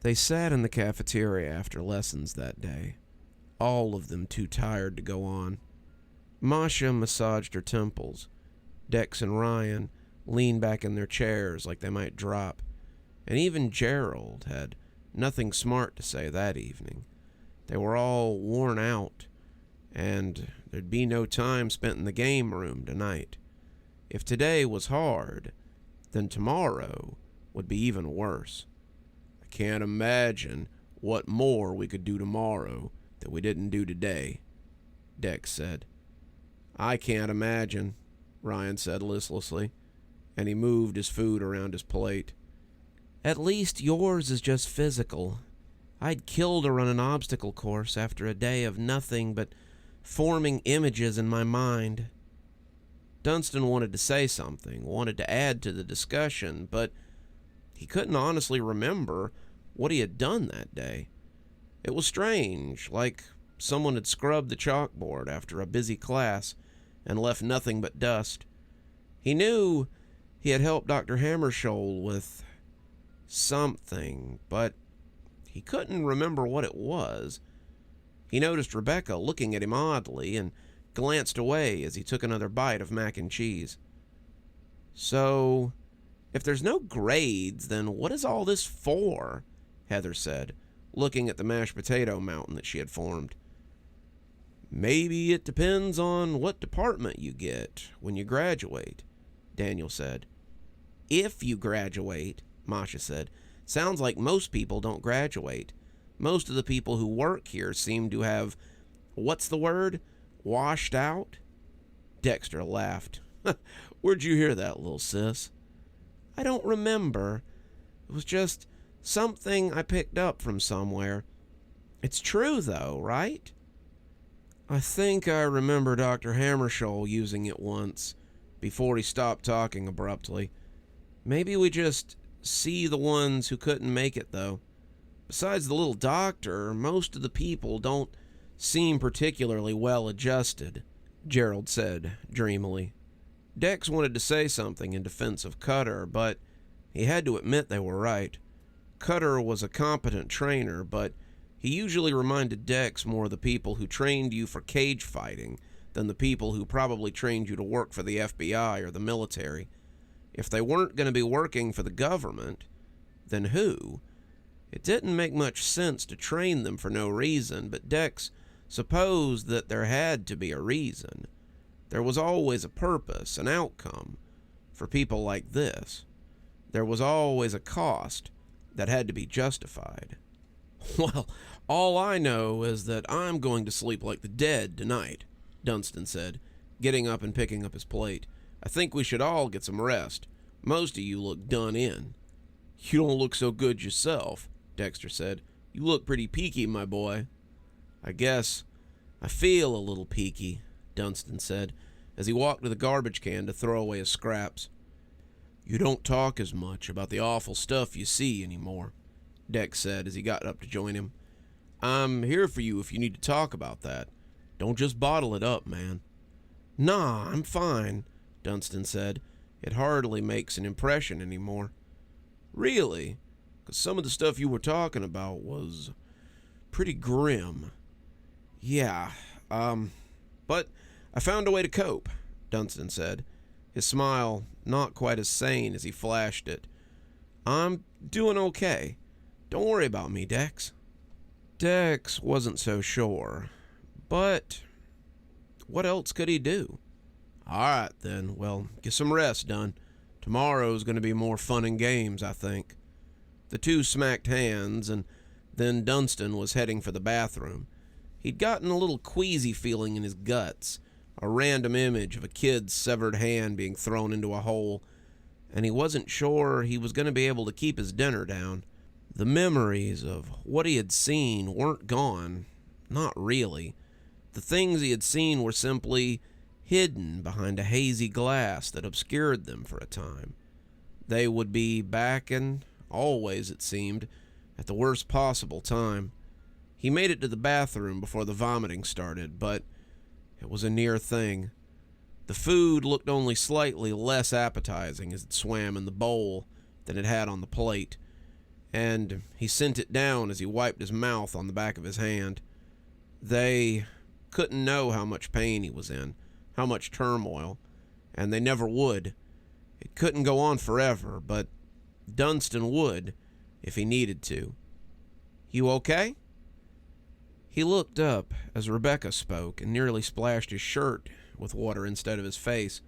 They sat in the cafeteria after lessons that day, all of them too tired to go on. Masha massaged her temples. Dex and Ryan leaned back in their chairs like they might drop, and even Gerald had nothing smart to say that evening. They were all worn out, and there'd be no time spent in the game room tonight. If today was hard, then tomorrow would be even worse. I can't imagine what more we could do tomorrow that we didn't do today, Dex said. I can't imagine, Ryan said listlessly, and he moved his food around his plate. At least yours is just physical. I'd kill to run an obstacle course after a day of nothing but forming images in my mind. Dunston wanted to say something, wanted to add to the discussion, but he couldn't honestly remember what he had done that day. It was strange, like someone had scrubbed the chalkboard after a busy class and left nothing but dust. He knew he had helped Dr. Hammarskjöld with something, but he couldn't remember what it was. He noticed Rebecca looking at him oddly and glanced away as he took another bite of mac and cheese. So, if there's no grades, then what is all this for? Heather said, looking at the mashed potato mountain that she had formed. Maybe it depends on what department you get when you graduate, Daniel said. If you graduate, Masha said. Sounds like most people don't graduate. Most of the people who work here seem to have, what's the word, washed out? Dexter laughed. Where'd you hear that, little sis? I don't remember. It was just something I picked up from somewhere. It's true, though, right? I think I remember Dr. Hammarskjöld using it once, before he stopped talking abruptly. Maybe we just see the ones who couldn't make it, though. Besides the little doctor, most of the people don't seem particularly well adjusted, Gerald said dreamily. Dex wanted to say something in defense of Cutter, but he had to admit they were right. Cutter was a competent trainer, but he usually reminded Dex more of the people who trained you for cage fighting than the people who probably trained you to work for the FBI or the military. If they weren't going to be working for the government, then who? It didn't make much sense to train them for no reason, but Dex supposed that there had to be a reason. There was always a purpose, an outcome, for people like this. There was always a cost that had to be justified. Well, all I know is that I'm going to sleep like the dead tonight, Dunston said, getting up and picking up his plate. I think we should all get some rest. Most of you look done in. You don't look so good yourself, Dexter said. You look pretty peaky, my boy. I guess I feel a little peaky, Dunston said, as he walked to the garbage can to throw away his scraps. You don't talk as much about the awful stuff you see anymore, Dex said as he got up to join him. I'm here for you if you need to talk about that. Don't just bottle it up, man. Nah, I'm fine, Dunston said. It hardly makes an impression anymore. Really? 'Cause some of the stuff you were talking about was pretty grim. Yeah, but I found a way to cope, Dunston said, his smile not quite as sane as he flashed it. I'm doing okay. Don't worry about me, Dex. Dex wasn't so sure, but what else could he do? All right, then. Well, get some rest done. Tomorrow's going to be more fun and games, I think. The two smacked hands, and then Dunston was heading for the bathroom. He'd gotten a little queasy feeling in his guts, a random image of a kid's severed hand being thrown into a hole, and he wasn't sure he was going to be able to keep his dinner down. The memories of what he had seen weren't gone. Not really. The things he had seen were simply hidden behind a hazy glass that obscured them for a time. They would be back, and always, it seemed, at the worst possible time. He made it to the bathroom before the vomiting started, but it was a near thing. The food looked only slightly less appetizing as it swam in the bowl than it had on the plate, and he sent it down as he wiped his mouth on the back of his hand. They couldn't know how much pain he was in, how much turmoil, and they never would. It couldn't go on forever, but Dunston would if he needed to. "You okay?" He looked up as Rebecca spoke and nearly splashed his shirt with water instead of his face.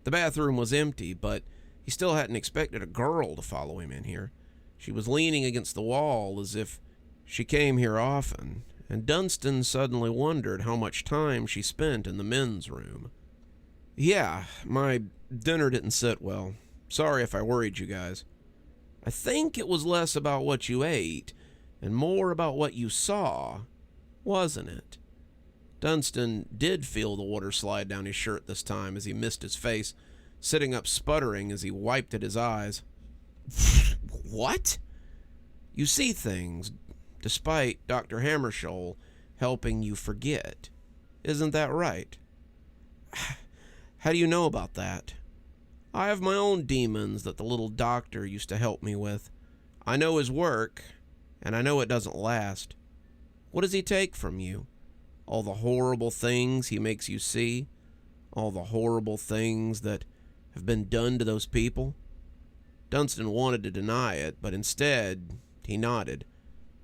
The bathroom was empty, but he still hadn't expected a girl to follow him in here. She was leaning against the wall as if she came here often, and Dunston suddenly wondered how much time she spent in the men's room. "Yeah, my dinner didn't sit well. Sorry if I worried you guys. I think it was less about what you ate and more about what you saw, wasn't it?" Dunston did feel the water slide down his shirt this time as he missed his face, sitting up sputtering as he wiped at his eyes. "What?" "You see things, despite Dr. Hammershoal helping you forget. Isn't that right?" "How do you know about that?" "I have my own demons that the little doctor used to help me with. I know his work, and I know it doesn't last. What does he take from you? All the horrible things he makes you see? All the horrible things that have been done to those people?" Dunston wanted to deny it, but instead he nodded.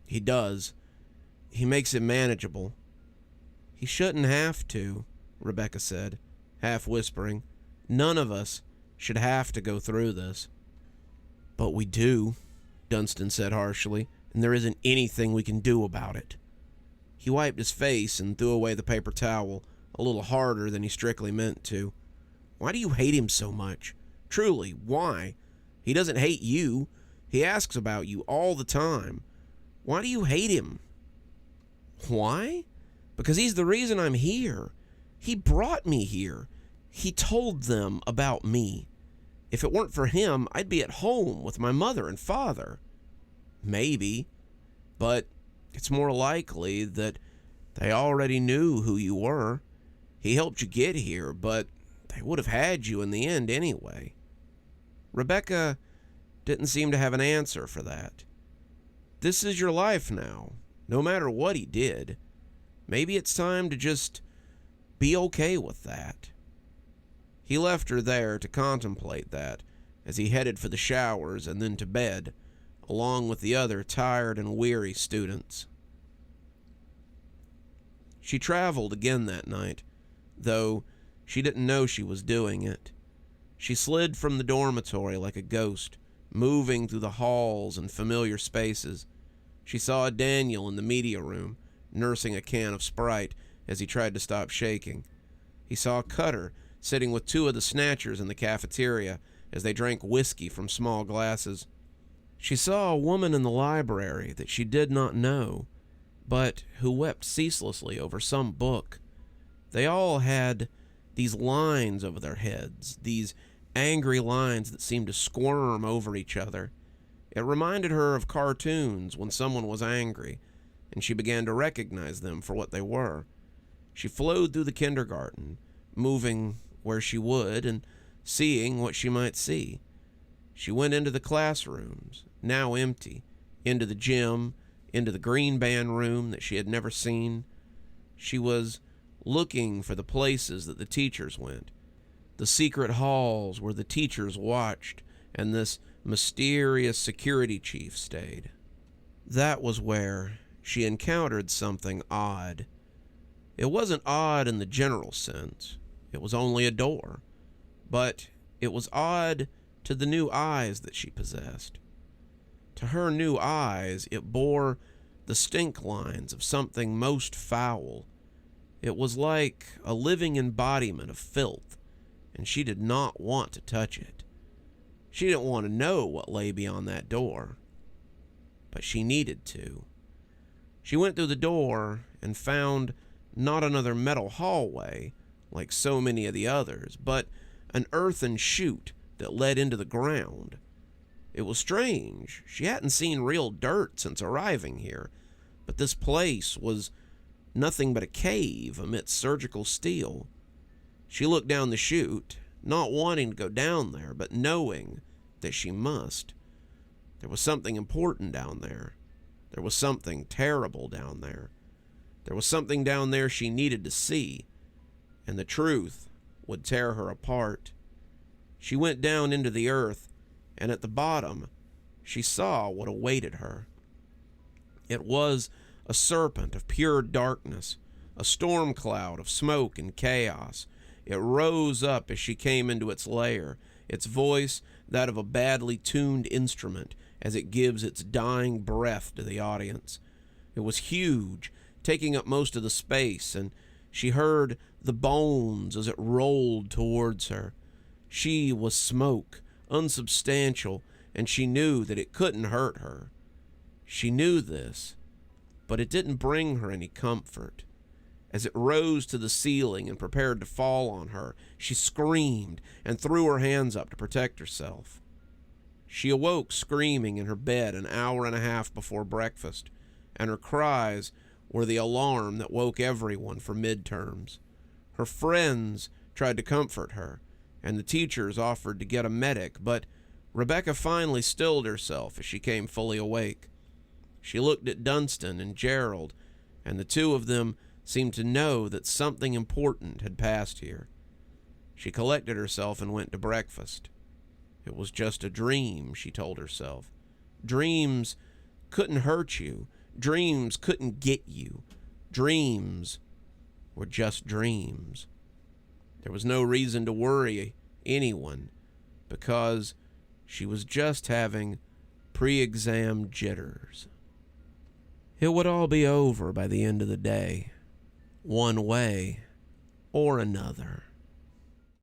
"He does. He makes it manageable." "He shouldn't have to," Rebecca said, half whispering. "None of us should have to go through this." "But we do," Dunston said harshly, "and there isn't anything we can do about it." He wiped his face and threw away the paper towel, a little harder than he strictly meant to. "Why do you hate him so much? Truly, why? He doesn't hate you. He asks about you all the time. Why do you hate him?" "Why? Because he's the reason I'm here. He brought me here. He told them about me. If it weren't for him, I'd be at home with my mother and father." "Maybe, but it's more likely that they already knew who you were. He helped you get here, but they would have had you in the end anyway." Rebecca didn't seem to have an answer for that. This is your life now, no matter what he did. Maybe it's time to just be okay with that. He left her there to contemplate that as he headed for the showers and then to bed, along with the other tired and weary students. She traveled again that night, though she didn't know she was doing it. She slid from the dormitory like a ghost, moving through the halls and familiar spaces. She saw Daniel in the media room, nursing a can of Sprite as he tried to stop shaking. He saw Cutter sitting with two of the snatchers in the cafeteria as they drank whiskey from small glasses. She saw a woman in the library that she did not know, but who wept ceaselessly over some book. They all had these lines over their heads, these angry lines that seemed to squirm over each other. It reminded her of cartoons when someone was angry, and she began to recognize them for what they were. She flowed through the kindergarten, moving where she would and seeing what she might see. She went into the classrooms, now empty, into the gym, into the green band room that she had never seen. She was looking for the places that the teachers went, the secret halls where the teachers watched and this mysterious security chief stayed. That was where she encountered something odd. It wasn't odd in the general sense. It was only a door. But it was odd to the new eyes that she possessed. To her new eyes, it bore the stink lines of something most foul. It was like a living embodiment of filth, and she did not want to touch it. She didn't want to know what lay beyond that door, but she needed to. She went through the door and found not another metal hallway, like so many of the others, but an earthen chute that led into the ground. It was strange. She hadn't seen real dirt since arriving here, but this place was nothing but a cave amidst surgical steel. She looked down the chute, not wanting to go down there, but knowing that she must. There was something important down there. There was something terrible down there. There was something down there she needed to see, and the truth would tear her apart. She went down into the earth, and at the bottom, she saw what awaited her. It was a serpent of pure darkness, a storm cloud of smoke and chaos. It rose up as she came into its lair, its voice that of a badly tuned instrument as it gives its dying breath to the audience. It was huge, taking up most of the space, and she heard the bones as it rolled towards her. She was smoke, unsubstantial, and she knew that it couldn't hurt her. She knew this, but it didn't bring her any comfort. As it rose to the ceiling and prepared to fall on her, she screamed and threw her hands up to protect herself. She awoke screaming in her bed an hour and a half before breakfast, and her cries were the alarm that woke everyone for midterms. Her friends tried to comfort her, and the teachers offered to get a medic, but Rebecca finally stilled herself as she came fully awake. She looked at Dunston and Gerald, and the two of them seemed to know that something important had passed here. She collected herself and went to breakfast. It was just a dream, she told herself. Dreams couldn't hurt you. Dreams couldn't get you. Dreams were just dreams. There was no reason to worry anyone because she was just having pre-exam jitters. It would all be over by the end of the day, one way or another.